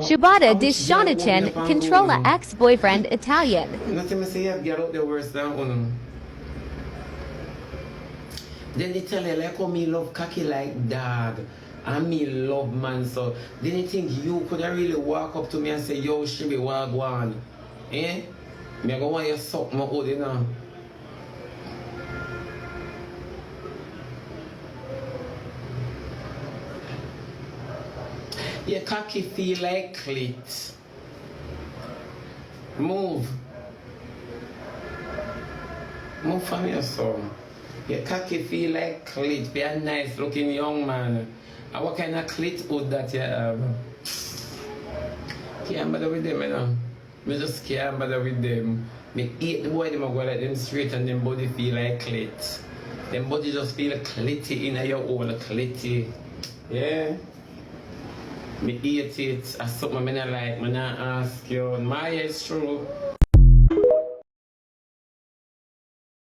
Shebada dis Shauna Chen, Controlla ex-boyfriend Italian. Nothing me say you get out the worst than one. Then they tell you like how me love cocky like dog. And me love man, so didn't you think you could have really walk up to me and say, yo, Shibby, wagwan? Eh? Me I go want you suck my hood, you know. Your cocky feel like clit. Move. Move from your son. Your cocky feel like clit. Be a nice looking young man. And what kind of clit would that you have? Can't bother with them, you know. Me just can't bother with them. Me hate the boy, them go like them straight and them body feel like clit. Them body just feel clitty in your own clitty. Yeah? Me hate it. That's something I like. I ask you. My it's true.